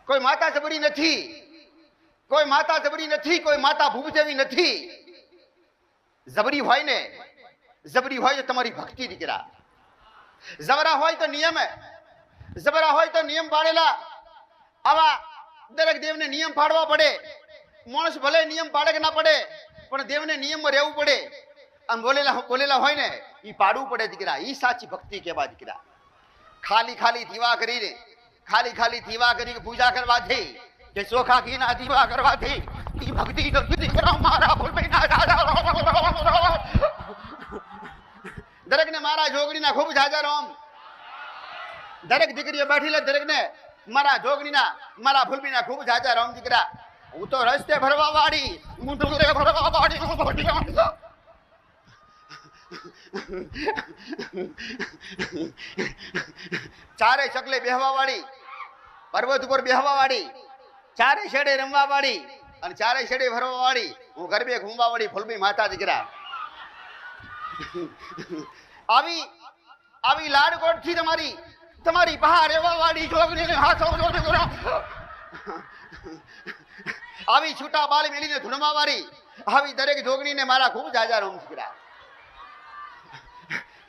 કોઈ માતા જબરી નથી, કોઈ માતા જબરી નથી, કોઈ માતા ભૂપ જેવી નથી. જબરી હોય ને, જબરી હોય તો તમારી ભક્તિ દીકરા. જબરા હોય તો નિયમ, જબરા હોય તો નિયમ પાડેલા. આવા દરેક દેવને નિયમ પાડવા પડે. માણસ ભલે નિયમ પાડે કે ના પડે, પણ દેવને નિયમમાં રહેવું પડે. આમ બોલેલા હોય ને એ પાડવું પડે દીકરા. એ સાચી ભક્તિ કહેવાય દીકરા. ખાલી ખાલી દીવા કરીને, ખાલી ખાલી દીવા કરી પૂજા કરવાથી કે ચોખા ઘીના દીવા કરવાથી એ ભક્તિ નથી દીકરા. મારા દરેકને મારા જોગણીના ખૂબ જાજા રામ. દરેક દીકરીઓ બેઠી દરેકને મારા જોગણીના, મારા ફૂલબીના ખૂબ જાજા રામ દીકરા. હું તો રસ્તે ભરવા વાળી, હું તો ભરવા વાળી, ચારે ચકલે બેહવા વાળી, પર્વત ઉપર બેહવા વાળી, ચારે છેડે રમવા વાળી અને ચારે છેડે ભરવા વાળી, હું ગરબે ઘૂમવા વાળી ફૂલબી માતા દીકરા. આવી આવી લાડકોટ થી તમારી બહાર રહેવા વાળી જોગણીને હાથો, આવી છૂટા બાલ મેલીને ધૂણવા વાળી આવી દરેક જોગણીને મારા ખૂબ જાજા રામ દીકરા.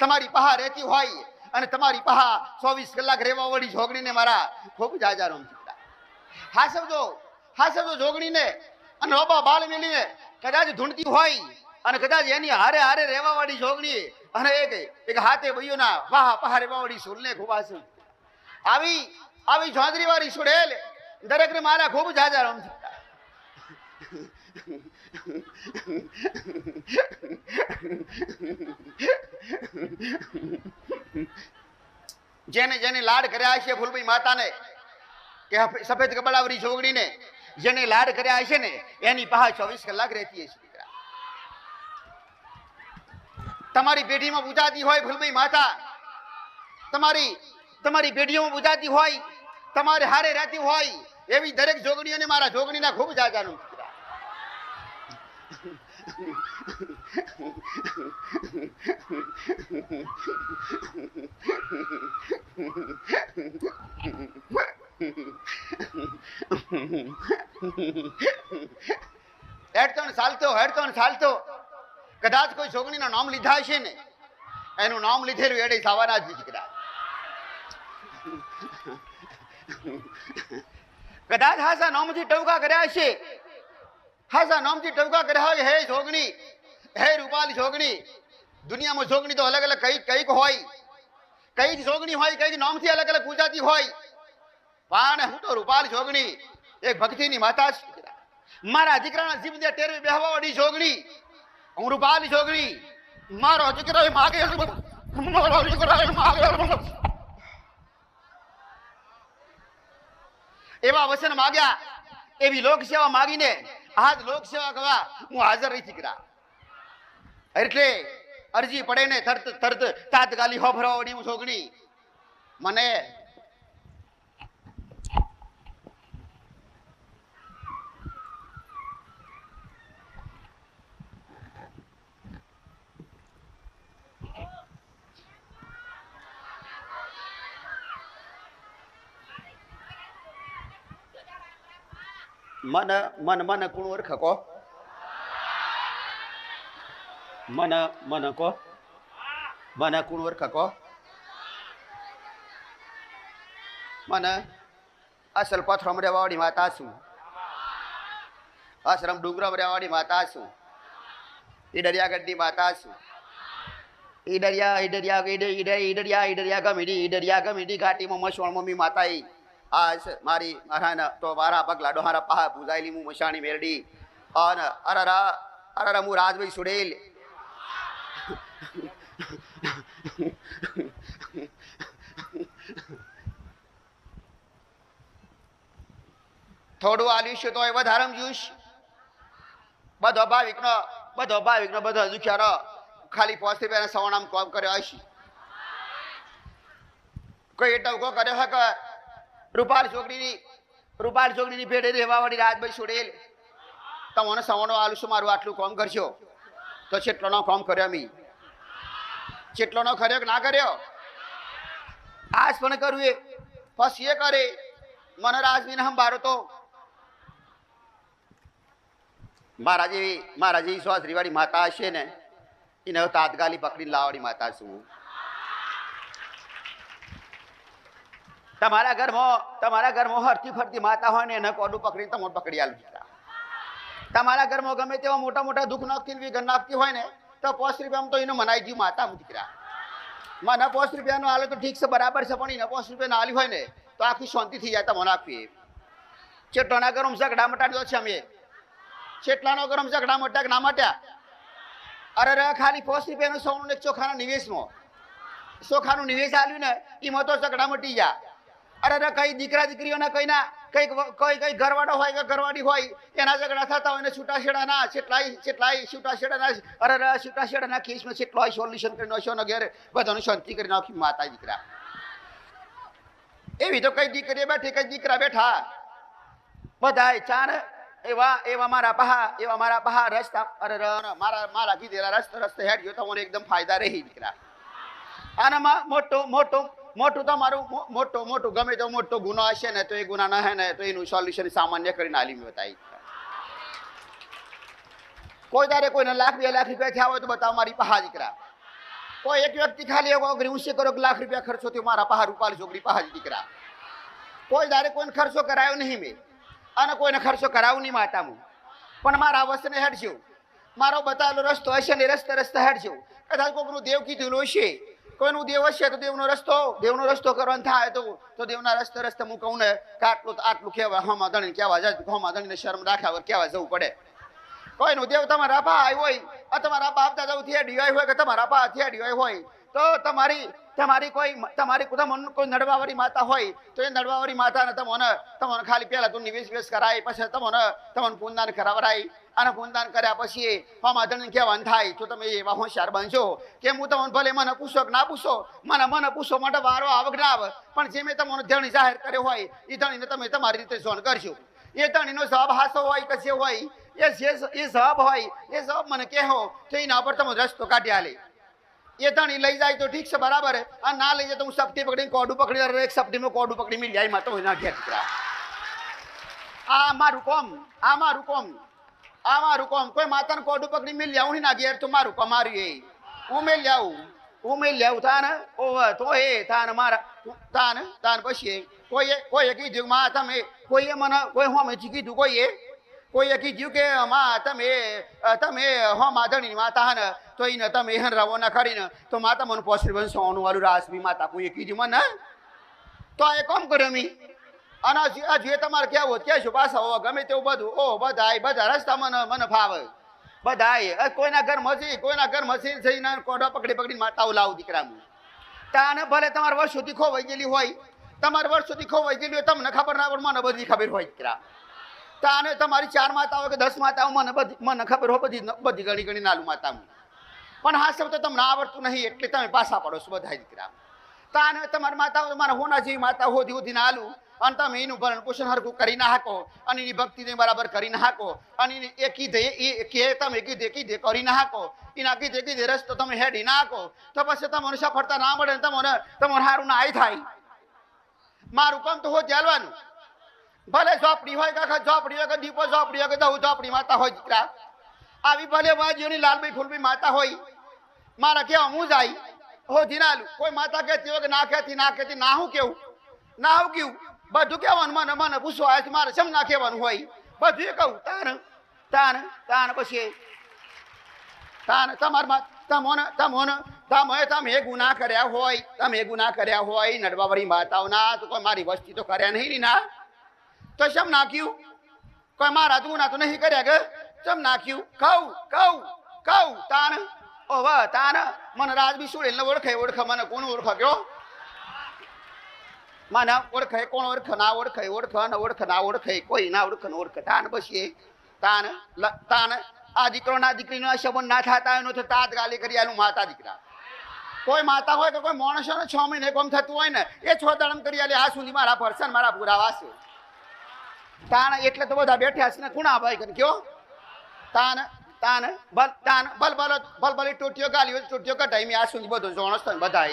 તમારી પહા રહેતી હોય અને તમારી પહા 24 કલાક રહેવા વાળી જોગણીને મારા ખૂબ જાજા રામ દીકરા. હાસવજો જોગણીને અને ઓબા બાલ મેલીને કદાચ ધૂણતી હોય અને કદાચ એની હારે હારે રહેવા વાળી જોગણી અને એક હાથે બૈયોના વાહ પહા રહેવા વાળી સુરને ખૂબ હાસવ. આવી જોંદરી વાળી સુડેલ દરેકને મારા ખૂબ જાજા રામ દીકરા. જેને જેને લાડ કર્યા છે ફૂલભાઈ માતાને કે સફેદ કબડાવરી જોગણીને જેને લાડ કર્યા છે ને એની પહા 24 કલાક રહેતી છે દીકરા. તમારી પેઢીમાં પૂજાતી હોય ફૂલભાઈ માતા, તમારી પેઢીઓમાં પૂજાતી હોય, તમારે હારે રહેતી હોય એવી દરેક જોગણીઓને મારા જોગણીના ખૂબ જાજાનું દીકરા. હેડતો ચાલતો કદાચ કોઈ છોકરીનું નામ લીધા છે ને એનું નામ લીધેલું એડે થવાના જ દીકરા. કદાચ હાસા નામથી ટવકા કર્યા છે, હાસા નામથી ટવકા કર્યા હોય. હે જોગણી, હે રૂપાલી જોગણી. દુનિયામાં જોગણી તો અલગ અલગ કઈક હોય, કઈક જોગણી હોય, કઈક નામથી અલગ અલગ પૂજાતી હોય. પણ હું તો રૂપાલી જોગણી એક ભક્તિની માતા છું. મારા દીકરાના જીભ ટેરવે બેહવા વાળી જોગણી હું રૂપાલી જોગણી. મારો દીકરો માગે, મારો દીકરો માગે, એવા વચન માગ્યા, એવી લોક સેવા માગીને આજ લોક સેવા કરવા હું હાજર રહી દીકરા. એટલે અરજી પડે ને તરત તાત્કાલિક હોભરવા વાળી હું છોકરી. મને મન કોણ ઓળખ કો? મન કો, મને કોણ ઓળખ કો? મને અસલ પથરમ રહેવાવાળી માતા છું, આશ્રમ ડુંગરમ રહેવાવાળી માતા છું, ઈડરિયા ગઢની માતા છું. ઈડરિયા ગમીડી ઘાટીમાં મસોણ મમ્મી માતા. મારા તો મારા પગલા ડોહારા પહા પૂજાયેલી હું મશાણી મેરડી અને અરરા હું રાજભાઈ સુડેલ. થોડું આલ્યું છે તો એ વધારમ જ્યુસ. બધો ભાવિકનો બધો દુખ્યારો ખાલી પોસ્તી પહેલા સવણામ કોમ કર્યો હશે. કોઈ ટવકો કર્યો હે કે રૂપાલ ચોકડીની ભેડે રહેવા વાળી રાજભાઈ સુડેલ તમને સવણો આલું છું, મારું આટલું કામ કરશો તો ચેટલોનો કામ કર્યો મી? ચેટલોનો કર્યો કે ના કર્યો? આજ પણ કરવું એ પછી એ કરે મને રાજવીને સંભાળો તો મારા જેવી સ્વાશ્રીવાળી માતા હશે ને એને તાત્કાલિક પકડીને લાવવાની માતા છું. તમારા ઘરમાં હરતી ફરતી માતા હોય ને એને કોડું પકડીને તમને પકડી આલું. તમારા ઘરમાં ગમે તેવા મોટા મોટા દુઃખ નાખતી વિઘન નાખતી હોય ને તો 5 રૂપિયામાં તો એને મનાઈ ગયું માતા દીકરા. મને 5 રૂપિયાનો હાલે તો ઠીક છે, બરાબર છે, પણ એને 5 રૂપિયા હાલી હોય ને તો આખી શાંતિ થઈ જાય. તમને આપીએ ચેટલાના ગરમ ઝઘડા મટાડ્યો છે અમે, ચેટલાનો ગરમ ઝઘડા મટ્યા ના મટ્યા. અરે ખાલી 5 રૂપિયાનું સોનું ને ચોખાના નિવેશમાં ચોખાનું નિવેશ આલ્યું ને એમાં તો ઝઘડા મટી ગયા. અરે કઈ દીકરા દીકરીઓના કઈ ઘરવાળો હોય કે ઘરવાળી હોય એના ઝઘડા થતા હોય ને છૂટાછેડાના છેટલાય છૂટાછેડાના અરે છૂટાછેડાના કેસમાં છેટલો સોલ્યુશન કરી નાખ્યો ને ઘેર બધાનું શાંતિ કરી નાખી માતા દીકરા. એવી તો કઈ દીકરીઓ બેઠી કઈ દીકરા બેઠા બધાય ચાર એવા મારા પહા રસ્તા અરે મારા કીધેલા રસ્તે હેડ્યો તમારે એકદમ ફાયદા રહી દીકરા. આનામાં મોટું તમારું મોટું ગમે તો મોટો ગુનો હશે ને તો એ ગુના ના હે ને તો એનું સોલ્યુશન સામાન્ય કરીને આલી બતાવી. કોઈ તારે કોઈને 1,00,000 2 લાખ રૂપિયા થયા હોય તો બતાવો મારી પહા દીકરા. કોઈ એક વ્યક્તિ ખાલી ઊંચે કરો કે 1,00,000 રૂપિયા ખર્ચો થયો મારા પહા રૂપાલી છોકરી પહા દીકરા. કોઈ તારે કોઈને ખર્ચો કરાયો નહીં મેં અને કોઈને ખર્ચો કરાવું નહીં માતામાં, પણ મારા વસ્તુને હેડજો. મારો બતાવેલો રસ્તો હશે ને રસ્તે હેડજો. કદાચ કોઈનું દેવ કીધેલું હશે, કોઈનું દેવ હશે તો દેવનો રસ્તો કરવાનો થાય તો દેવના રસ્તે હું કહું ને કે આટલું કહેવાય હમા ધણી કહેવા જાય હમા ધણીને શરમ રાખ્યા વગર કહેવા જવું પડે. કોઈનું દેવ તમારા ભાઈ હોય આ તમારા બાપ દાદા થિયાડી હોય કે તમારા બા થિયાડી હોય તો તમારી કોઈ નડવાવાળી માતા હોય તો એ નડવાવાળી માતાને તમને ખાલી પહેલા તો નિવેશ કરાય, પછી તમને પૂનદાન કરાવરાય અને પૂનદાન કર્યા પછી હમા ધણી કહેવાનું થાય તો તમે એવા હોશિયાર બનશો કે હું તમને ભલે મને પૂછો કે ના પૂછો, મને પૂછો માટે વારો આવે કે ના આવે, પણ જે મેં તમને ધણી જાહેર કર્યો હોય એ ધણીને તમે તમારી રીતે જોન કરશો. એ ધણીનો જવાબ હાસો હોય કે જે હોય એ જવાબ હોય એ જવાબ મને કહેવો તો એના પર તમે રસ્તો કાઢી આલે. એ ધણી લઈ જાય તો ઠીક છે બરાબર, અને ના લઈ જાય તો હું સપટી પકડીને કોડું પકડી એક સપટીમાં કોડું પકડી મિલ જાય તો ના ઘેર દીકરા. આ મારું કોમ કોઈ માતાને કોડું પકડી મિલ જાઉં ના ઘેર તો મારું કમાર્યું એ હું મેલ જાઉં તાને ઓવ તો એ તાને મારા તાન પછી કોઈએ કીધું માં તમે કોઈએ મને કોઈ હોમેથી કીધું કોઈએ કીધું કે માં તમે હો માધણી માતા ને તો એને તમે હેન રવાના કરીને તો માતા મને પોસરી બન સોનું વાળું રાસબી માતા કોઈએ કીધું મને તો એ કોમ કર્યો મી અને જે તમારે કહેવું કહેશું પાછા હો ગમે તેવું બધું બધા રસ્તા મને ફાવે બધાય કોઈના ઘર મસી જઈને કોડા પકડીને માતાઓ લાવું દીકરાનું. તાને ભલે તમારે વર્ષોથી ખોવાઈ ગયેલી હોય તમને ખબર ના પડે મને બધી ખબર હોય દીકરા. તાને તમારી 4 માતાઓ કે 10 માતાઓ મને ખબર હોય બધી ઘણી નાલું માતાનું, પણ હા સબ તો તમને આવડતું નહીં એટલે તમે પાછા પડો છો બધા દીકરા. તાને તમારી માતાઓ તમારા હોના જેવી માતા હોધી નાલું અને તમે એનું ભરણ પોષણ હરકું કરી ના હાકો અને એની ભક્તિને બરાબર કરી ના હાકો અને એ કીધે કરી ના હાકો એના કીધે રસ્તો તમે હેડી ના હાકો તો પછી તમને સફળતા ના મળે તમને સારું ના આઈ થાય. મારું કામ તો હો ચાલવાનું ભલે ઝોપડી હોય કે દીપો ઝોપડી હોય કે દઉં ઝોપડી માતા હોય દીકરા. આવી ભલે વાજીઓની લાલભાઈ ફૂલભાઈ માતા હોય મારા કેવા હું જાય હોધી નાલું. કોઈ માતા કહેતી હોય કે ના કહેતી ના હું કેવું બધું કહેવાનું મને પૂછવા આવે મારે સમ ના કહેવાનું હોય બધું એ કહું તાન પછી તમે ગુના કર્યા હોય નડવાવાળી માતાઓના તો કોઈ મારી વસ્તી તો કર્યા નહીં ના તો સમ નાખ્યું કોઈ મારા ગુના તો નહીં કર્યા કે સમ નાખ્યું કહું તાન મને રાજબી સુડેલ ઓળખે મને કોણ ઓળખ કયો મને ઓળખે કોણ ઓળખ ના ઓળખે કોઈ ના ઓળખ તાન પછી તાન આ દીકરો ના દીકરીનો સંબંધ ના થતા એનો તાત ગાલી કરી આલું માતા દીકરા. કોઈ માતા હોય કે કોઈ માણસો 6 મહિને કોમ થતું હોય ને એ 6 દાડમ કરી આલે આ સુધી મારા પરસન મારા પુરાવા છે. તાન એટલે તો બધા બેઠ્યા છે ને કુણા ભાઈ કે કયો બલ ટોટીઓ ગાલી ટોટીઓ કટાઈ મેં આ સુધી બધું જોણસ બધા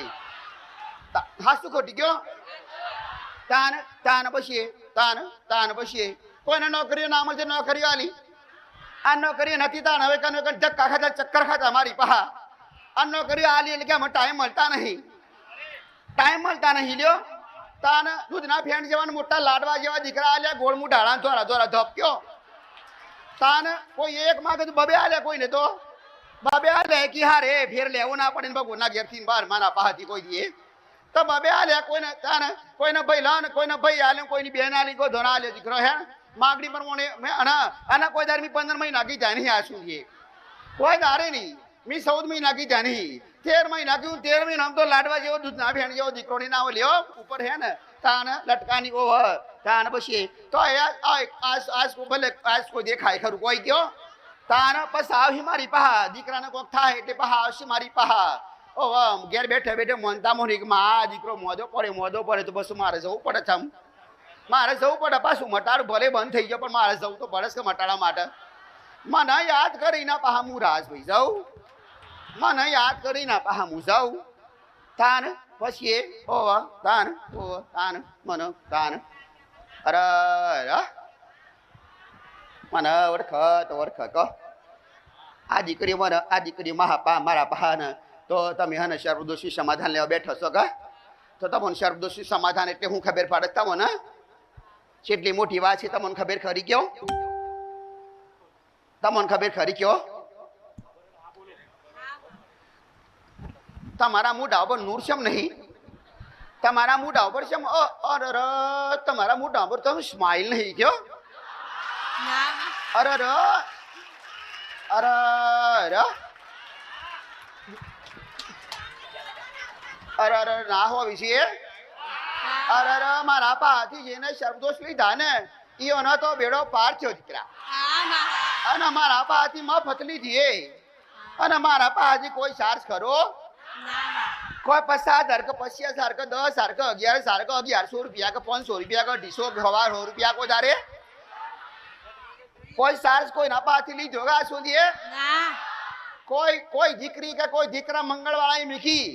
હાસુ ખોટી ગયો તાન પછી તાન પછી કોઈને નોકરીઓ ના મળશે નોકરીઓ આલી આ નોકરીઓ નથી તાન હવે કને ધક્કા ખાતા ચક્કર ખાતા મારી પહા આ નોકરીઓ આલી એટલે કે અમે ટાઈમ મળતા નહીં લ્યો તાન દૂધના ફેંડ જેવા મોટા લાડવા જેવા દીકરા આલ્યા ગોળમું ઢાળા ધોરા ધોરા ધપક્યો તાન કોઈ એક માગે તો બબે આલ્યા કોઈને તો બબે આલે કે હારે ફેર લેવું ના પડે ને ભગવાનના ઘેરથી બહાર માના પાહાથી કોઈ દીએ તો બબે આલ્યા કોઈને તાન કોઈને ભાઈ લાન કોઈને ભાઈ આલે કોઈની બેન આલી કોઈ ધોરા આલે દીકરો હે માગડી પર મોને મે આના કોઈ દાર મી 15 મહિના કી જાય નહીં આ સુધી કોઈ દારે નહીં મી 14 મહિના કી જાય નહીં 13 મહિના કી 13 મહિના આમ તો લાડવા જેવો દૂધના ફેણ જેવો દીકરોની નાવ લ્યો ઉપર હે ને તાન લટકાની ઓ તાન પછી તો આજ ભલે આજ કોઈ દેખાય ખરું કોઈ કયો તાન પછી આવશી મારી પહા દીકરાને કોક થાય એટલે પહા આવશી મારી પહા ઓ ઘેર બેઠે બેઠે મોનતા મોની કે માં દીકરો મોદો પડે તો બસ મારે જવું પડે છે મારે જવું પડે પાછું મટાડું ભલે બંધ થઈ ગયો પણ મારે જવું તો પડે કે મટાડા માટે મને યાદ કરીને પહા હું રાજભાઈ જાઉં મને યાદ કરીને પહા હું જાઉં તાન પછી તાન મને તાન અરે મને ઓળખત આ દીકરી મારા પહાને તો તમે હને સર્વદોષી સમાધાન લેવા બેઠો છો કે તો તમને સર્વદોષી સમાધાન એટલે હું ખબર પડે તમને કેટલી મોટી વાત છે તમને ખબર ખરી કયો તમારા મોઢા ઉપર નૂરશમ નહીં તમારા મોઢા ઉપર શમ તમારા મોઢા ઉપર તમે સ્માઇલ નહીં કયો અરે ના હોવી છે અરે મારા પાથી જેને શબ્દોષ લીધા ને ઈઓનો તો બેડો પાર થયો દીકરા અને મારા પાથી મફત લીધી અને મારા પાથી કોઈ ચાર્જ કરો કોઈ 50,000 કે 50,000 કે 10,000 કે 11,000 કે 1100 રૂપિયા કે 500 રૂપિયા કે 250 100 રૂપિયા કો દારે કોઈ ચાર્જ કોઈ ના પાથી લીધો આ સુધી કોઈ દીકરી કે કોઈ દીકરા મંગળવાળા મીખી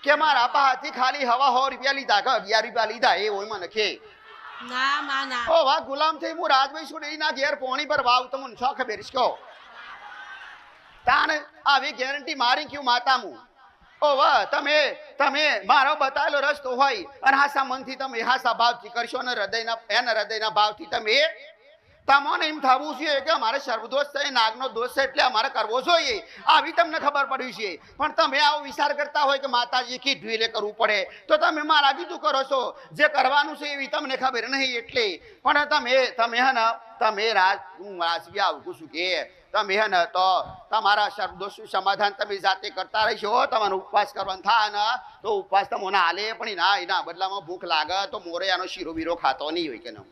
કે મારા પાથી ખાલી હવા 100 રૂપિયા લીધા કે 11 રૂપિયા લીધા એ હોય મને કે ઓ વાહ ગુલામ થઈ હું રાજભાઈ સુડેલી ના ઘેર પોણી પર વાવ તમને છો ખબર છે તાન આવી ગેરંટી મારી ક્યું માતા હું ઓ વાહ તમે મારો બતાવેલો રસ્તો હોય અને હાસા મનથી તમે હાસા ભાવથી કરશો ને હૃદયના ભાવથી તમે તમને એમ થવું છે કે અમારે સર્વદોષ છે નાગનો દોષ છે એટલે અમારે કરવો જોઈએ આવી તમને ખબર પડી છે પણ તમે આવો વિચાર કરતા હોય કે માતાજી કીધું એટલે કરવું પડે તો તમે મારા કીધું કરો છો જે કરવાનું છે એવી તમને ખબર નહીં એટલે પણ તમે હે ને તમે રાજવી આવું છું કે તમે હે ને તો તમારા સર્વદોષનું સમાધાન તમે જાતે કરતા રહેશો તમારો ઉપવાસ કરવાનો થાય ને તો ઉપવાસ તમને હાલે પણ એના બદલામાં ભૂખ લાગે તો મોરૈયાનો શીરો બીરો ખાતો નહીં હોય કે ન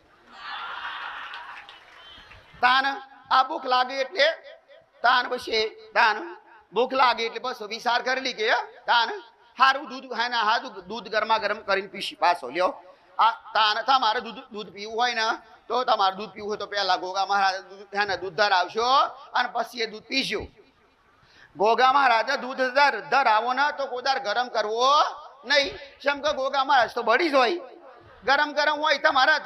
તાન આ ભૂખ લાગે એટલે ભૂખ લાગે એટલે બસ વિચાર કરેલી કે તાન હારું દૂધ ગરમા ગરમ કરીને પીસી પાછો લ્યો આ તાન તમારે દૂધ પીવું હોય ને તો તમારે દૂધ પીવું હોય તો પહેલા ગોગા મહારાજ દૂધ ધરાવશો અને પછી એ દૂધ પીશો ગોગા મહારાજ દૂધ ધરાવો ને તો કોદાર ગરમ કરવો નહીં જેમ કે ગોગા મહારાજ તો બળી જ હોય ગરમ હોય તમારા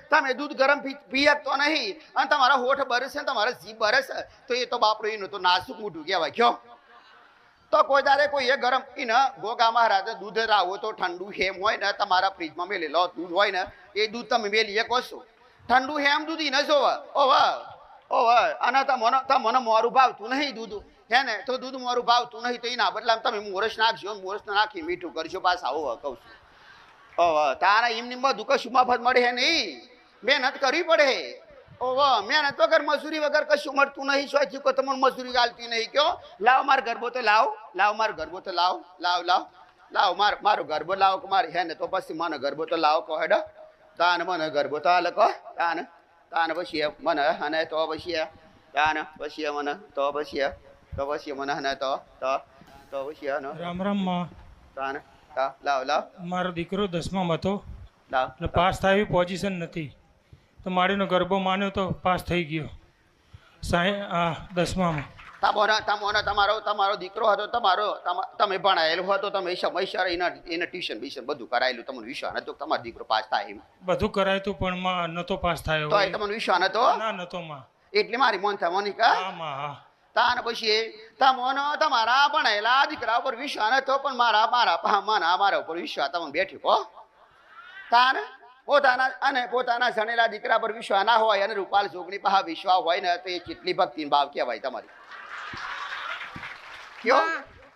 તમે દૂધ ગરમ પી શકતો નહીં અને તમારા હોઠ બરસે તમારા જીભ બરસે તો એ તો બાપડો એનું તો નાસુક મોઢું કહેવાય કયો તો કોઈ દારે કોઈ એ ગરમ એને ગોગા મહારાજ દૂધ રાવો તો ઠંડુ હેમ હોય ને તમારા ફ્રીજમાં મેલેલો દૂધ હોય ને એ દૂધ તમે મેલી શકો છો ઠંડુ હેમ દૂધ એને જોવે અને તમને મોરું ભાવતું નહીં દૂધ હે ને તો દૂધ મોરું ભાવતું નહીં તો એના બદલામાં તમે મોરસ નાખજો મોરસ નાખી મીઠું કરજો પાછા કહું છું તારા એમની બધું કશું મફત મળે નહીં મહેનત કરવી પડે મહેનત વગર મજૂરી વગર કશું મળતું નહીં સોચી કોઈ તમને મજૂરી ગાલતી નહીં કયો લાવ મારો ગરબો તો લાવ મારો ગરબો તો લાવ મારો ગરબો લાવ કે મારે હે ને તો પછી મને ગરબો તો લાવ કહો હેડો તાન મને ગરબો તો હાલ કહો તાન પછી મને અને તો પછી તાન પછી મને તો પછી મને હને તો પછી રામ રામ તાન લાવ મારો દીકરો 10માં હતો એટલે પાસ થાય એવી પોઝિશન નથી તો મારીનો ગરબો માન્યો તો પાસ થઈ ગયો 10માં તમારો દીકરો હતો તમે ભણાયેલો હતો તમે સમયસર એને ટ્યુશન બ્યુશન બધું કરાયેલું તમને વિશ્વાસ નતો તમારો દીકરો પાસ થાય એમ બધું કરાયું તું પણ માં નતો પાસ થયો તો તમને વિશ્વાસ નતો ના નતો માં એટલે મારી મોનિકા હા માં હા તાન પછી તમોનો તમારા ભણેલા દીકરા ઉપર વિશ્વાસ નતો પણ મારા ઉપર વિશ્વાસ તમને બેઠ્યો હો તાન પોતાના જણેલા દીકરા પર વિશ્વાસ ના હોય અને રૂપાલ જોગણી પાસે વિશ્વાસ હોય ને તો એ કેટલી ભક્તિ ભાવ કહેવાય તમારી કયો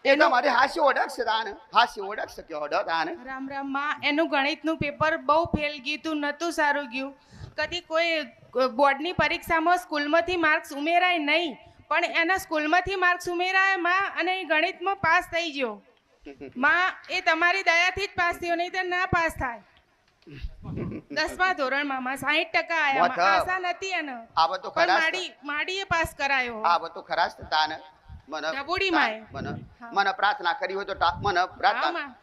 એ તમારી હાસ્ય ઓળખ છે તાન હાસ્ય ઓળખ છે કયો તાન રામ રામ માં એનું ગણિતનું પેપર બહુ ફેલ ગયું તું નતું સારું ગયું કદી કોઈ બોર્ડની પરીક્ષામાં સ્કૂલમાંથી માર્ક્સ ઉમેરાય નહીં પણ એના સ્કૂલમાંથી માર્ક્સ ઉમેરાય માં અને એ ગણિતમાં પાસ થઈ ગયો માં એ તમારી દયાથી જ પાસ થયો નહીં તો ના પાસ થાય 10મા ધોરણમાં માં 60% આયા માં આશા નથી એને આ બધું પણ ખરાસ માડીએ પાસ કરાયો આ બધું ખરાસ તાન ડબુડી માએ મને પ્રાર્થના કરી હોય તો મને હા, પ્રાર્થના માં.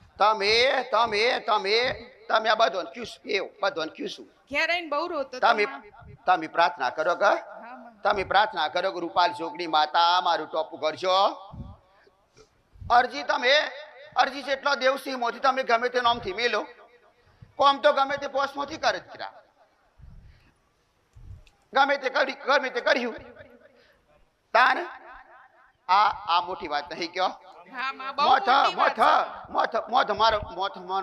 તમે આ બધું ક્યુશું ઘેર આવીને બહુ રોતો તો તમે માં. તમે પ્રાર્થના કરો કે હા, માં. તમે પ્રાર્થના કરો કે રૂપાલ જોગણી માતા મારું ટોપું કરજો અરજી જેટલો દેવસિંહ મોથી તમે ગમે તે નામથી મેલો કોમ તો ગમે તે પોસ્ટમાંથી કરે જ કર્યા ગમે તે કર્યું તાન આ મોટી વાત નહીં કયો હા, માં, બહુ મોટી વાત છે.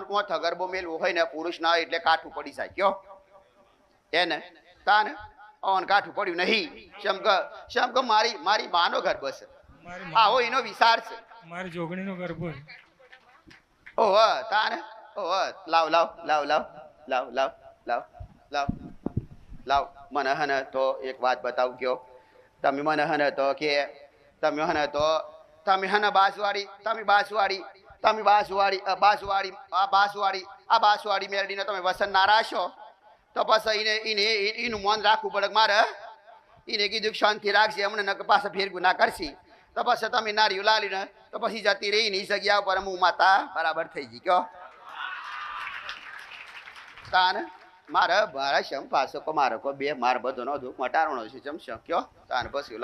મોથ ગરબો મેલવો હોય ને પુરુષ ના એટલે કાઠું પડી જાય કયો એને તાન ઓન કાઠું પડ્યું નહીં શમ કે મારી માનો ગર્ભ છે મારી આવો એનો વિચાર છે મારી જોગણીનો ગરબો છે. ઓહ તાન ઓહ લાવ મને હને તો એક વાત બતાવું કયો તમે મને હને તો કે તમે હને તો તમે હને બાસવાડી મેળવીને તમે વસન ના રાશો તો પછી એનું મન રાખવું પડે કે મારે એને કીધું કે શાંતિ રાખશે હમણાં નકર પાછા ફેરગું ના કરશી તો પછી તમે નારીઓ લાલીને તો પછી જતી રહી ની જગ્યા ઉપર હું માતા બરાબર થઈ ગઈ કયો તાન મારા શમ પાછો કો મારો કો બે માર બધો નો દુઃખ મટારણો છે જમ શક્યો તાન પછી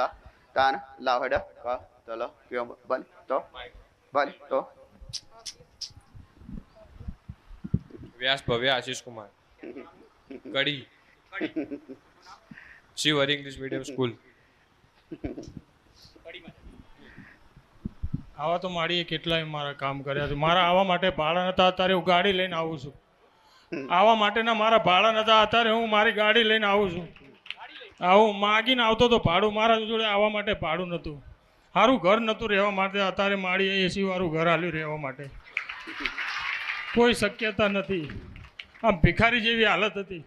તાન લાવ હેડ ચલો કયો બન તો વ્યાસ ભવ્ય આશીષ કુમાર કડી શિવ ઇંગ્લિશ મીડિયમ સ્કૂલ આવા તો માડીએ કેટલાય મારા કામ કર્યા છે મારા આવા માટે ભાડા નતા અત્યારે હું ગાડી લઈને આવું છું આવા માટેના મારા ભાડા નતા અત્યારે હું મારી ગાડી લઈને આવું છું આવું માગીને આવતો તો ભાડું મારા જોડે આવવા માટે ભાડું નહોતું સારું ઘર નહોતું રહેવા માટે અત્યારે માડીએ એસી વાળું ઘર આલ્યું રહેવા માટે કોઈ શક્યતા નથી આમ ભિખારી જેવી હાલત હતી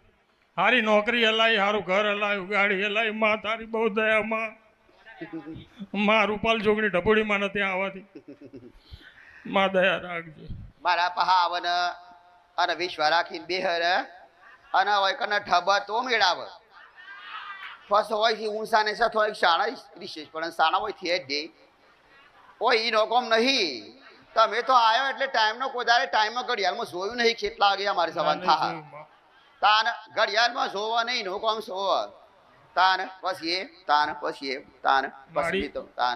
સારી નોકરી હલાવી સારું ઘર હલાવ્યું ગાડી હલાવી માં તારી બહુ દયા માં રૂપાલ જોગણી ઢબુડીમાં નથી આવવાથી માં દયા રાખજે મારા પહાવન અને વિશ્વ રાખીને બેહર અને હોય કને ઠબા તો મેળાવ ફસ હોય થી ઊંસા ને સથ હોય શાળા વિશેષ પણ શાળા હોય થી દે ઓય ઈ કોમ નહીં તમે તો આવ્યો એટલે ટાઈમનો કોદારે ટાઈમમાં ઘડિયાળમાં જોયું નહીં કેટલા વાગે અમારી સવાલ થા તાન ઘડિયાળમાં જોવા નહીં નો કોમ જોવા તાન પછી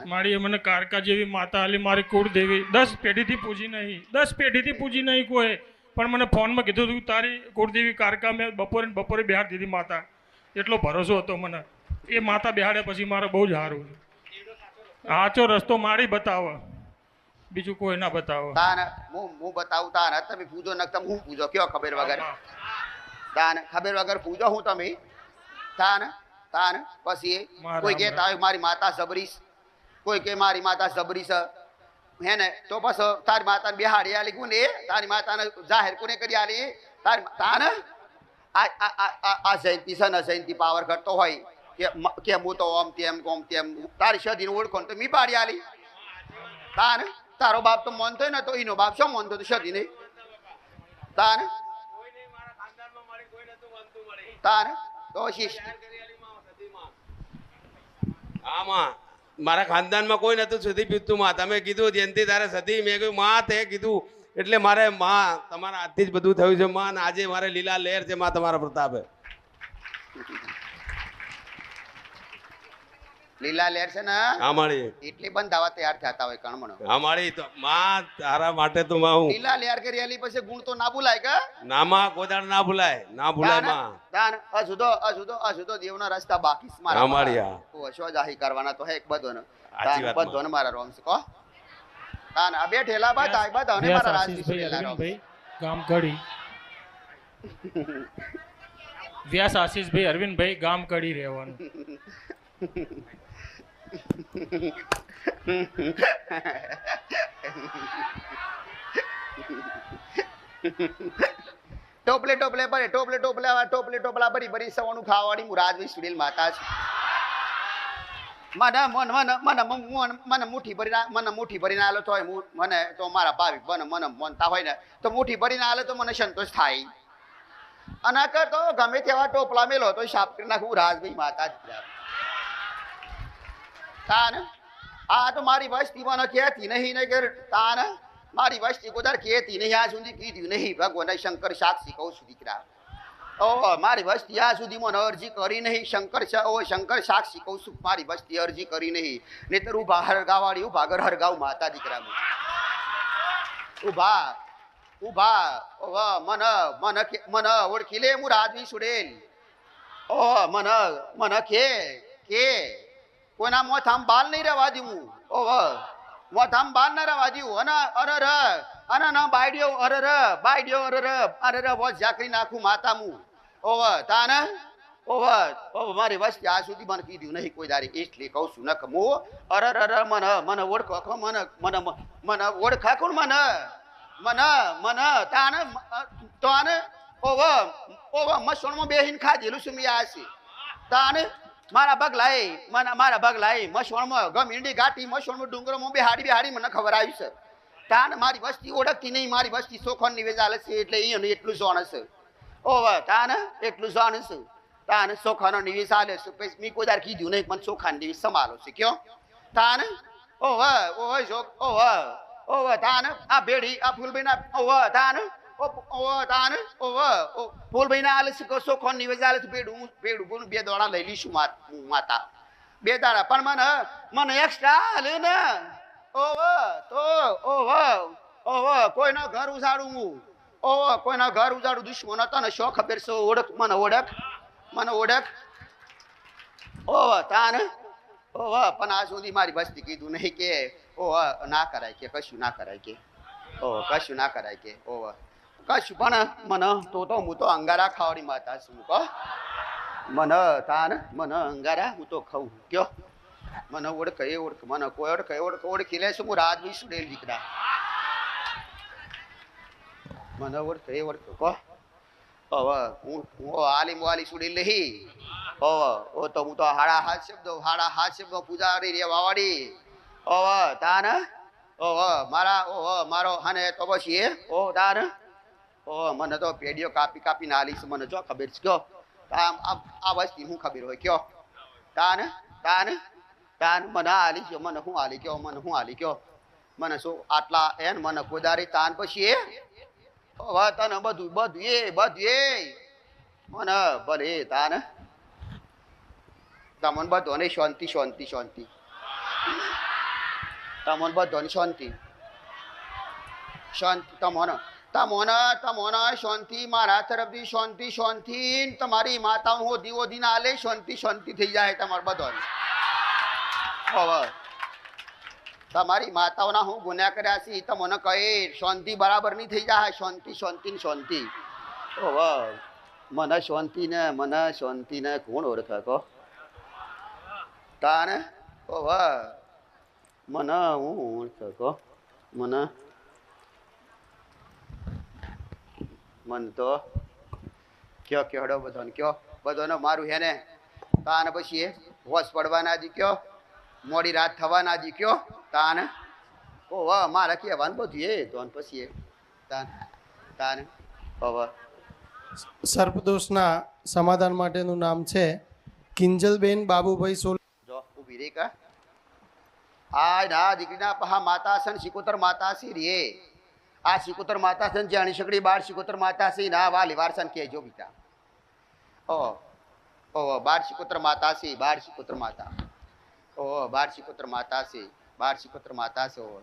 મારી મને કારકા જેવી માતા આલી મારી કુળદેવી 10 પેઢીથી પૂજી નહીં કોઈ પણ મને ફોનમાં કીધું હતું તારી કુળદેવી કારકા મેં બપોરે બિહાર દીધી માતા એટલો ભરોસો હતો મને એ માતા બિહાડ્યા પછી મારે બહુ જ સારું સાચો રસ્તો મારી બતાવો બીજું કોઈ ના બતાવો હું બતાવું તાન તમે પૂજો ન તમે હું પૂજો કયો ખબર વગર પૂજો હું તમે તાન પછી કોઈ કે મારી માતા જબરીશ કોઈ કે મારી માતા જબરીશ હે ને તો પછી તારી માતાને બિહાડી આલી કોને તારી માતાને જાહેર કોને કરી આલી તાન આ જયંતિ છે ને જયંતિ પાવર કરતો હોય કે હું તો ઓમ તેમ તારી સદીને ઓળખો તો મી પાડી આલી તાન તારો બાપ તો માનતો ને તો એનો બાપ શું માનતો સદી નહીં તાન તો શીશ આમાં મારા ખાનદાનમાં કોઈ નતું સદી પીતું માં તમે કીધું જયંતિ તારે સદી મેં કહ્યું માં તે કીધું એટલે મારે માં તમારા હાથથી જ બધું થયું છે માં આજે મારે લીલા લહેર છે માં તમારા પ્રતાપે લીલા લેર છે ને હા માળી એટલી બંધાવા તૈયાર થતા હોય કણમણો. હા માળી તો માં તારા માટે તો માં હું લીલા લેર કે રેલી પછી ગુણ તો ના ભૂલાય કે નામાં કોદાળ ના ભૂલાય ના ભૂલાય માં દાન અશુદ્ધો દેવના રસ્તા બાકી છે મારા. હા માળી હા તું અશો જાહી કરવાના તો હે એક બધોને. સાચી વાત માં. બધોને મારા રોમ છે કો. દાન આ બે ઠેલા બાદ બધાને વ્યાસ મારા આશીષભાઈ રાજવી રોમ. અરવિંદભાઈ ગામ કડી વ્યાસ આશીષભાઈ અરવિંદભાઈ ગામ કડી રહેવાનું. ટોપલા ભરી સવાનું ખાવાડી હું રાજવી સુડેલ માતા છું. મને મુઠ્ઠી ભરીને આલો તો મને તો મારા ભાવિક મને મનતા હોય ને તો મુઠ્ઠી ભરીને આલે તો મને સંતોષ થાય. અને કરતો ગમે તેવા ટોપલા મેલો તો સાફ કરી નાખું રાજભાઈ માતા જ. તાન આ તો મારી વસ્તી મને કહેતી નહીં ને કે તાન મારી વસ્તી કોદાર કહેતી નહીં આ સુધી કીધું નહીં ભગવાન શંકર સાક્ષી કહું છું દીકરા. ઓ મારી વસ્તી આ સુધી મને અરજી કરી નહીં શંકર સાક્ષી કહું છું મારી વસ્તી અરજી કરી નહીં નહીતર ઉભા હરગાવાળી ઉભા ઘર હરગાવ માતા દીકરા ઉભા મને ઓળખી લે હું રાજવી સુડેલ. ઓહ મને કે કોઈના મોથામ બાલ નહીં રહેવા દઉં. ઓહ મોથામ બાલ ના રહેવા દઉં. અને ના બાયડ્યો વોજ ઝાકરી નાખું માતા મું. ઓહ તાને મારી વસ્તી આ સુધી મને કીધું નહીં કોઈ દારી એટલે કહું છું નક મો મને ઓળખો મને ઓળખા કોણ મને તાને તો આને ઓવ મસોણમાં બેહીને ખાધેલું છું મેં આ છે તાને મારા બગલાએ મસોણમાં ગમીંડી ઘાટી મસોણમાં ડુંગરોમાં બેહાડી મને ખબર આવી છે. તાન મારી વસ્તી ઓળખતી નહીં મારી વસ્તી સોખન નિવેજ આલે છે એટલે એને એટલું જાણે છે. ઓવ તાન એટલું જાણે છે તાન સોખાનો નિવેશ આલે છે પછી મેં કોઈ દાર કીધું નહીં પણ સોખાનો નિવેશ સંભાળો છે કયો તાન ઓવ તાન આ ભેડી આ ફૂલભાઈ ના ફૂલભાઈ ના આલે છે સોખન નિવેશ આલે છે ભેડું બે દોડા લઈ લઈશું માતા બે દાડા પણ મને એક્સ્ટ્રા આલે ને કોઈના ઘર ઉજાડું હું કોઈના ઘર ઉજાડું દુશ્મન હતા ને શો ખબર છે મને ઓળખ તાન પણ આ સુધી મારી વસ્તી કીધું નહીં કે ના કરાય કે કશું ના કરાય કે કશું ના કરાય કે કશું પણ મને તો હું તો અંગારા ખાવાડી માતા છું કહો મને અંગારા હું તો ખાઉં કયો મને ઓળખ મને કોઈ ઓળખી લે છું હું રાજવી સુડેલ દીકરા મને ઓળખ કહો હવે હું આલી સુડેલ નહીં તો હું તો હાડા હાથ શબ્દો પૂજારી રે વાવાડી તાન મારો હાને તો પછી તાન મને તો પેડીઓ કાપી નાલી છે મને જો ખબર છે કયો આ વસ્તી હું ખબર હોય કયો તાન મને આલી ગયો મને હું આલી ગયો મને શું આટલા એન મને કોદારી તાન પછી તને બધું મને ભલે તાન તમને બધોને શાંતિ તમને બધોને શાંતિ તમને શાંતિ મારા તરફથી શાંતિ તમારી માતાઓ હોદી ના આલે શાંતિ થઈ જાય તમારે બધાને. હવે તમારી માતાઓના હું ગુન્યા કર્યા છે તમને કહે શાંતિ બરાબર નહીં થઈ જાય શાંતિ હવે મને શાંતિ ને કોણ ઓળખે કહો તાને મને હું ઓળખે કહો મન તો કયો બધાને મારું હે ને તાને પછી હોશ પડવાના દી કયો મોડી રાત થવાના દી કયો તાને મારે કહેવાનું બધું એ તો પછી તાને હવે સર્પદોષના સમાધાન માટેનું નામ છે કિંજલબેન બાબુભાઈ સોલ. જો ઉભી રે કા આ ના દીકરીના પહા માતા સન સિકોતર માતા સી રે આ સિકોતર માતા સન જાણી શકડી બાર સિકોતર માતા સી ના વાલી વારસન કેજો બીટા બાર સિકોતર માતા સી બાર સિકોતર માતા ઓહો 12 સિકોતર માતા છે 12 સિકોતર માતા છે ઓહો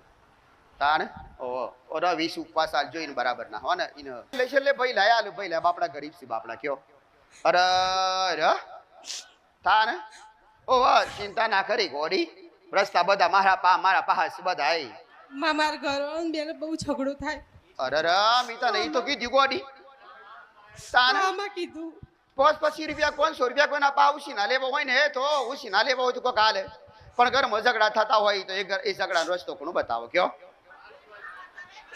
તાણ ઓહો ઓરા 20 ઉપવાસ આલજો ઈને બરાબર ના હો ને ઈને લે છે લે ભાઈ લાયા આલુ ભાઈ લે બાપડા ગરીબ છે બાપડા કયો અરે ર તાણ ઓહો ચિંતા ના કરી ગોડી રસ્તા બધા મારા પાસ બધા આઈ મારા ઘરવાળા બેને બહુ ઝઘડો થાય. અરે ર મીતા નહીં તો કીધી ગોડી તાણ મામા કીધું 25 રૂપિયા 500 રૂપિયા કોઈના પા ઉછીના લેવો હોય ને તો ઉછીના લેવો હોય તો કોક હાલે પણ ઘરમાં ઝઘડા થતા હોય તો એ ઝઘડાનો રસ્તો કોણ બતાવો કયો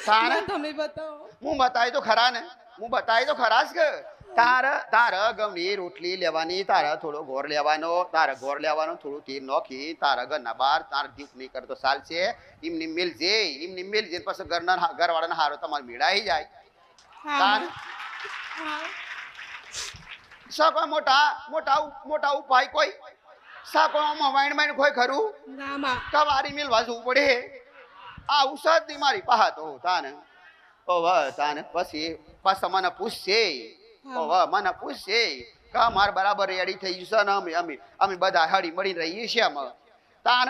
તારે તમે બતાવો. હું બતાય તો ખરા ને હું બતાય તો ખરા જ કે તારા ગમની રોટલી લેવાની તારા થોડો ગોળ લેવાનો તારા ગોળ લેવાનો થોડું તેલ નોખી તારા ઘરના બહાર તારા દીપ નહીં કરતો સાલ છે એમની મિલ જે પછી ઘરવાળાના હારો તમારે મેળાઈ જાય તાર સાકો મોટા ઉપાય કોઈ સાકો વાઈન કોઈ ખરું નામા કવારી મિલ વાજવું પડે આ ઉસદ ની મારી પાહા તો તાને ઓ વાહ તાને પછી મને પૂછશે ઓ વાહ મને પૂછશે કા માર બરાબર રેડી થઈ જશે ને અમે બધા હળી મળી રહીએ છીએ અમે તાર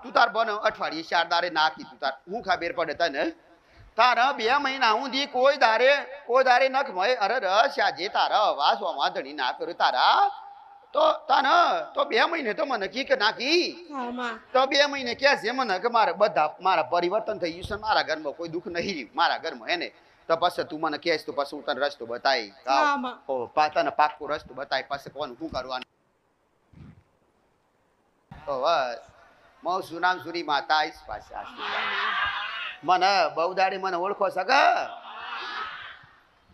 તું તાર બનો અઠવાડિયે 4 દારે નાખી તું તાર હું ખબર પડે તને તારા 2 મહિના સુધી કોઈ દારે નખ મય અરે રસ આજે તારા અવાજ વાંધણી ના કર્યો તારા તો 2 મહિને તો મને કી કે નાખી તો 2 મહિને કે છે મને કે મારા પરિવર્તન થઈ ગયું છે મારા ઘરમાં કોઈ દુઃખ નહીં રહ્યું મારા ઘરમાં એને તો પછી તું મને કહેશ તો પછી હું તને રસ્તો બતાવી તને પાક્કો રસ્તો બતાવી પછી કોનું શું કરવાનું ઓ વાહ શું નામ સુરી માતા આઈસ પાછા મને બહુ દાડી મને ઓળખો સગ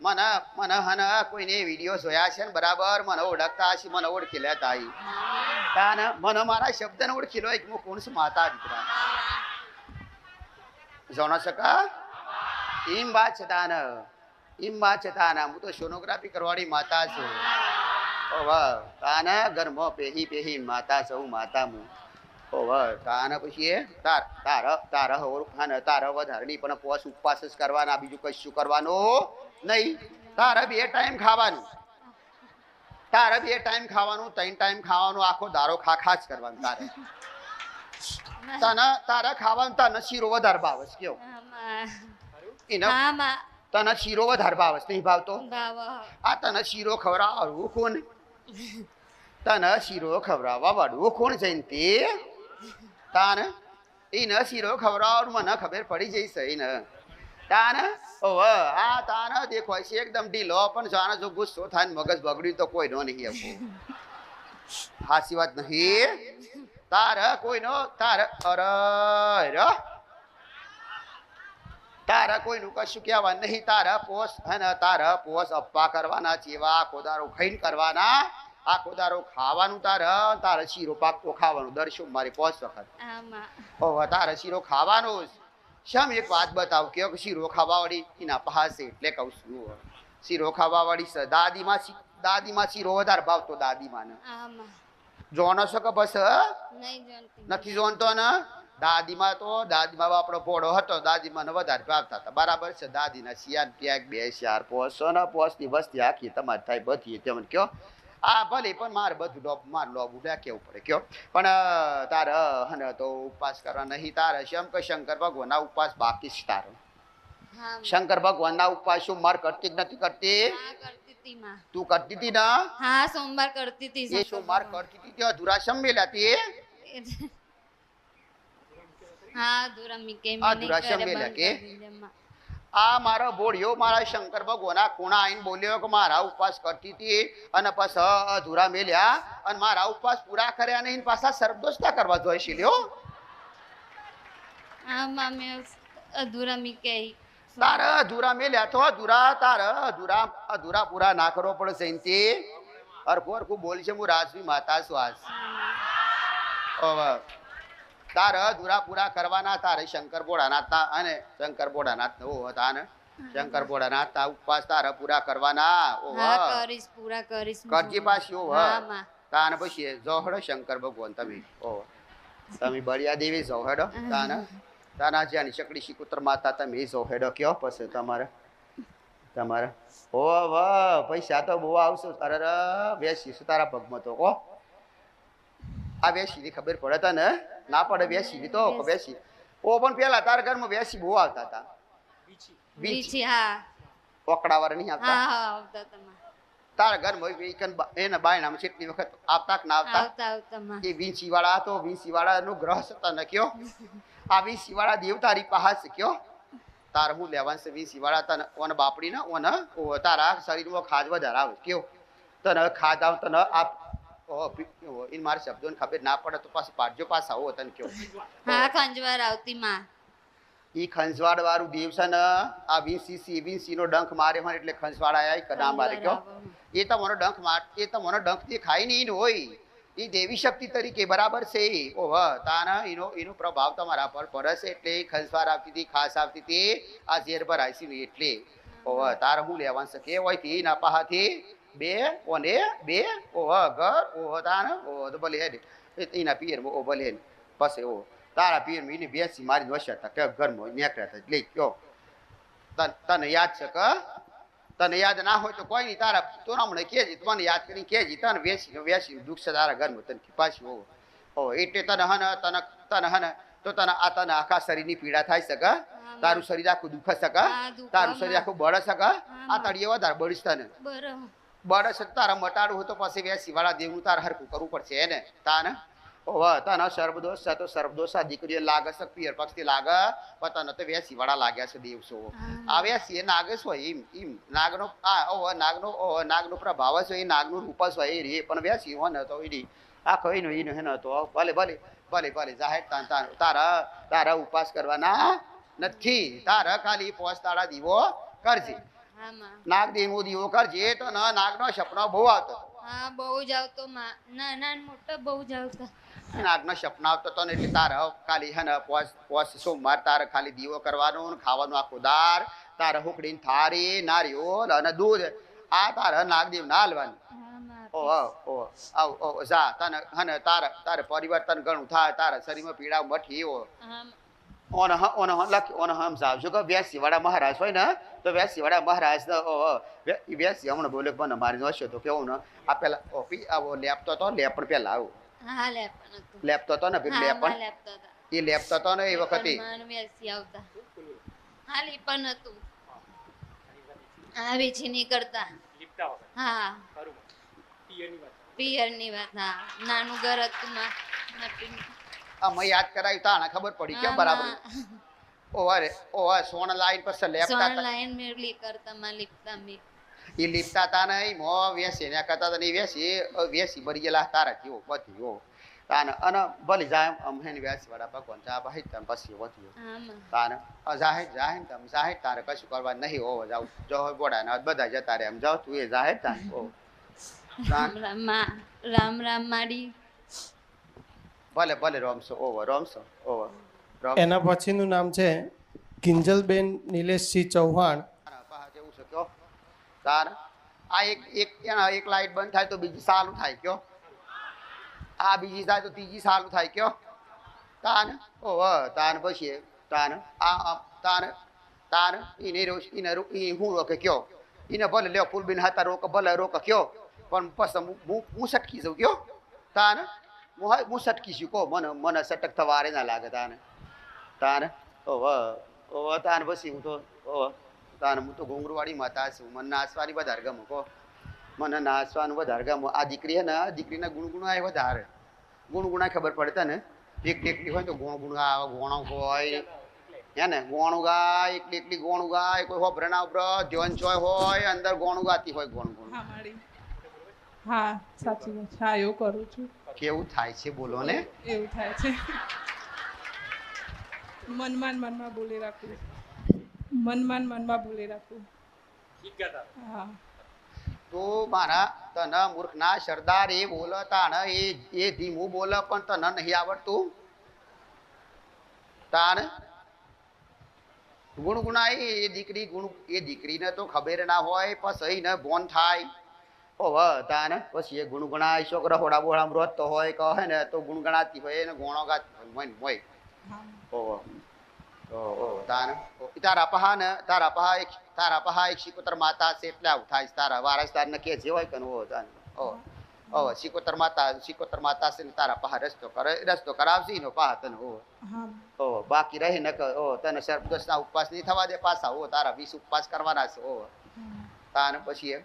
મને હને કોઈને વિડીયો જોયા છે ને બરાબર મને ઓળખતા હશે મને ઓળખી લેતા તાને મને મારા શબ્દને ઓળખી લો હું કોણ છું માતા દીકરા જોનો સકા ઈમ વાત છે તાને હું તો સોનોગ્રાફી કરવાળી માતા છું ઓ વાહ તાને ઘરમાં પેહી માતા છું માતા હું ઓ વાહ તાને પછી તારા વધારે નહીં પણ પોસ ઉપવાસ જ કરવાના બીજું કશું કરવાનું નહીં તારે 2 ટાઈમ ખાવાનું 3 ટાઈમ ખાવાનું આખો દારો ખા જ કરવાનું તારે ખાવાનું તને શીરો વધારે ભાવસ કેવો તને શીરો વધારે ભાવસ નહીં ભાવતો આ તને શીરો ખવડાવવું કોણ તને શીરો ખવડાવવા વાળું કોણ જયંતિ તાને એને શીરો ખવડાવવાનું મને ખબર પડી જઈશ એને તાને આ તાને દેખાય છે એકદમ ઢીલો પણ જાણે જો ગુસ્સો થાય ને મગજ બગડ્યું તો કોઈ નો નહીં આપો હાસી વાત નહીં તારે કોઈનો તારા કોઈનું કશું કહેવા નહીં તારા પોસ અપ્પા કરવાના જેવા આખો દારો ખાઈને કરવાના આખો દારો ખાવાનું તારે શીરો પાકતો ખાવાનું દર સોમવારે 5 વખત તારે શીરો ખાવાનું શમ એક વાત બતાવ કે શીરો ખાવાવાળી એના પાસે એટલે કહું છું શીરો ખાવાવાળી દાદીમાં શીરો વધારે ભાવતો દાદીમાં જોનો છો કે બસ નથી જોનતો ને દાદીમાં આપણો ભોળો હતો દાદીમાં વધારે ભાવતા હતા બરાબર છે દાદીના શિયાળ ક્યાંક 2 4 500 ને 5 ની વસ્તી આખી તમારે થાય બધી તેમ કયો આ ભલે પણ મારે બધું મારે લોબું કેવું પડે કયો પણ તારે હને તો ઉપવાસ કરવા નહીં તારે શંકર ભગવાનના ઉપવાસ બાકી છે તારે શંકર ભગવાનના ઉપવાસ શું માર કરતી જ નથી કરતી તું કરતી હતી ને હા સોમવાર કરતી હતી એ સોમવાર કરતી હતી ત્યાં અધૂરાશમ મેલ્યા હતી હા અધૂરામી મેલ્યા કે આ મારો ભોળિયો મારા શંકર ભગવાનના ખૂણા આવીને બોલ્યો કે મારા ઉપવાસ કરતી હતી અને પછી અધૂરા મેલ્યા અને મારા ઉપવાસ પૂરા કર્યા નહીં પાછા સર્વદોષતા કરવા જોઈએ છે લ્યો તારા અધૂરા મેલ્યા તો અધૂરા પૂરા ના કરવો પડે જયંતિ હરખું બોલ છે હું રાજવી માતા છું આજ તારે અધૂરા પૂરા કરવાના તારે શંકર ભોળાનાથ ઉપવાસ તારે પૂરા કરવાના કરજી પાછી તાને પછી જોહડો શંકર ભગવાન તમે બળિયા દેવી જોહડો તાના જ્યાંની ચકડી શીકુત્ર માતા તમે જોહેડો કયો પછી તમારે ઓ વાહ પૈસા તો બહુ આવશે અરે બેસીશું તારા પગમાં તો કો આ વેસીની ખબર પડે તને? ના પડે વેસીની તો વેસી. ઓ પણ પેલા તારા ઘરમાં વેસી બહુ આવતા હતા. વીછી હા ઓકડા વાળા નહીં આવતા? હા હા આવતા તમા તારા ઘરમાં એના બાયણામાં કેટલી વખત આવતા કે ના આવતા? આવતા આવતા માં એ વીંછી વાળા તો વીંછી વાળા નો ગ્રહ હતા ને કયો? આ વીંછી વાળા દેવ તારી પાસે કયો? તારે હું લેવાનું છે વીંછી વાળા તને ઓને બાપડી ને ઓને તારા શરીરમાં ખાજ વધારે આવે કયો? તને ખાજ આવે તને આપ ઇન મારા શબ્દોને ખબર ના પડે તો પાછું પાડજો પાછા આવો તને કયો? હા ખંજવાર આવતી માં ઈ ખંજવાડ વાળું દેવ છે ને આ વીંછી નો ડંખ મારે હોય એટલે ખંજવાડ આયા કે ના મારે કયો? એ તમારો ડંખ માર એ તમારો ડંખ થી ખાઈ નહીં હોય એ દેવી શક્તિ તરીકે બરાબર છે. ઓહ તાના એનો પ્રભાવ તમારા પર પડે છે એટલે ખંજવાર આવતી હતી ખાસ આવતી હતી આ ઝેર પર આઈસી એટલે ઓહ તાર હું લેવાનું છે કે હોય થી ના પાહાથી બે ઓને બે ઓહ ઘર ઓહ તાના ઓહ તો ભલે હેડ એના પિયર ઓ ભલે હેડ પછી ઓ તારા પિયર માં એને બેસી મારી વસ્યા હતા કે ઘરમાં નીકળ્યા હતા એટલે કયો તને યાદ છે કે? તને યાદ ના હોય તો કોઈ નહીં તારા તોરામણે કહેજે મને યાદ કરીને કહેજે તને વેસી દુઃખ છે તારા ઘરમાં તને પાછું ઓ એટલે તને હન તો તને આખા શરીરની પીડા થાય શકે? તારું શરીર આખું દુઃખ શકે? તારું શરીર આખું બળે શકે? આ તળિયે વધારે બળીશ તને બરાબર બળે તારા મટાડવું હોય તો પછી વેસી વાળા દેવનું તારે હરખું કરવું પડશે એને તાને તને સર્વદોષ છે તો સર્વદોષ આ દીકરીઓ લાગે છે પિયર પક્ષથી લાગે પણ તને તો વેસી વાળા લાગ્યા છે દેવસો આ વેસી એ નાગેશ હોય એમ નાગનો નાગનો પ્રભાવ છે એ નાગનું રૂપ છે એ રે પણ વેસી હોય ને તો એની આખો એનો હેનો તો ભલે ભલે ભલે ભલે જાહેર તારા ઉપાસ કરવાના નથી. તારા ખાલી પોસ તારા દીવો કરજે હા માં નાગદેવનો દીવો કરજે તો નાગનો સપનો બહુ આવતો હા બહુ જ આવતો માં નાના ને મોટા બહુ જ આવતા નાગનો સપના આવતો હતો ને એટલે તારે ખાલી હે ને પોસ સોમવાર તારે ખાલી દીવો કરવાનો ને ખાવાનું આખું દાર તારે હુકડીને થારી નારિયોલ અને દૂધ આ તારે નાગદેવ ના હાલવાનું. હા માં ઓ જા તને હને તારે પરિવર્તન ઘણું થાય તારા શરીરમાં પીડા મઠી હા ઓને સમજાવજો કે વેસી વાળા મહારાજ હોય ને તો વેસી વાળા મહારાજ વેસી હમણાં બોલે પણ મારી નશો તો કેવું ને આ પેલા આવો લેપતો હતો લેપ પણ પેલા આવું હા લેપન હતું લેપતો હતો ને પેલું હા લેપણ માં લેપતા હતા એ લેપતો હતો ને એ વખતે માન વેસી આવતા હા લીપન હતું હા વીછી ની કરતા હા પિયરની વાત હા નાનું ઘર હતું માં અમે યાદ કરાયું તાણે ખબર પડી કેમ બરાબર ઓવા સોન લાઈન પર લેપતા સોન હતા લાઈન મેરલી કરતા માં લીપતા મી એ લીપતા હતા ને મો વેસી ને કરતા હતા ને વેસી ભરી ગયેલા તારા જેવો પતિ હો તાને અને ભલી જાય આમ હે ને વેસી વાળા ભગવાન જા ભાઈ તમે પછી વધી હા માં તાને જાહેર તમે જાહેર તારે કશું કરવા નહીં હોવો જાવ જો ગોડા ને બધા જતા રે એમ જાવ તું એ જાહેર તાને ઓ રામ રામ માં રામ રામ માડી ભલે ભલે રોમશો રોમશો એના પછીનું નામ છે કિંજલબેન નિલેશસિંહ ચૌહાણ. એવું છે કયો તાર આ એક લાઈટ બંધ થાય તો બીજી સાલું થાય કયો આ બીજી થાય તો ત્રીજી સાલું થાય કયો તાન તાન પછી તાન એને હું રોકે કયો એને ભલે લ્યો ફૂલબીન હાથા રોક ભલે રોક કયો પણ પછી હું સટકી જાઉં કયો તાન હું સટકીશું કહો મને સટક થવારે ના લાગે તાન તાન પછી હું તો હું તો ઘૂંઘરુવાળી માતા છું મને નાચવાની વધારે ગમે કહો મને નાચવાનું વધારે ગમે આ દીકરી હે ને દીકરીના ગુણગુણા વધારે ગુણગુણા ખબર પડે તને એકલી હોય તો ગુણગુણા ગોણો હોય હે ને ગોણું ગાય એકલી ગોણું ગાય કોઈ હોભરે ના ઉભર ધ્યોન ચોય હોય અંદર ગોણું ગાતી હોય ગોણ હા માડી હા સાચી વાત છે. હા એવું કરું છું. કેવું થાય છે બોલો ને એવું થાય છે મનમાં બોલી રાખું મનમાં બોલી રાખું હા તો મારા તને મૂર્ખના સરદાર એ બોલે તાણ એ ધીમું બોલે પણ તને નહીં આવડતું તાણ ગુણગુણા એ દીકરીને તો ખબર ના હોય પછી ને બોન થાય તાને પછી એ ગુણગુણા છોકરા હોડા બોડા રોતો હોય કહે ને તો ગુણગણાતી હોય એને ગોણો ગાતી હોય તારા પહા એક શિકોતર માતા છે એટલે આવું થાય તારા વારસદાર ને કે જે હોય કે ઓ સિકોતર માતા છે ને તારા પહા રસ્તો કરાવશી નો પહા તને ઓ હા ઓ બાકી રહી ન ઓ તને સર 10 ના ઉપવાસ નહીં થવા દે પાછા ઓ તારા 20 ઉપવાસ કરવાના છે ઓ તાને પછી એમ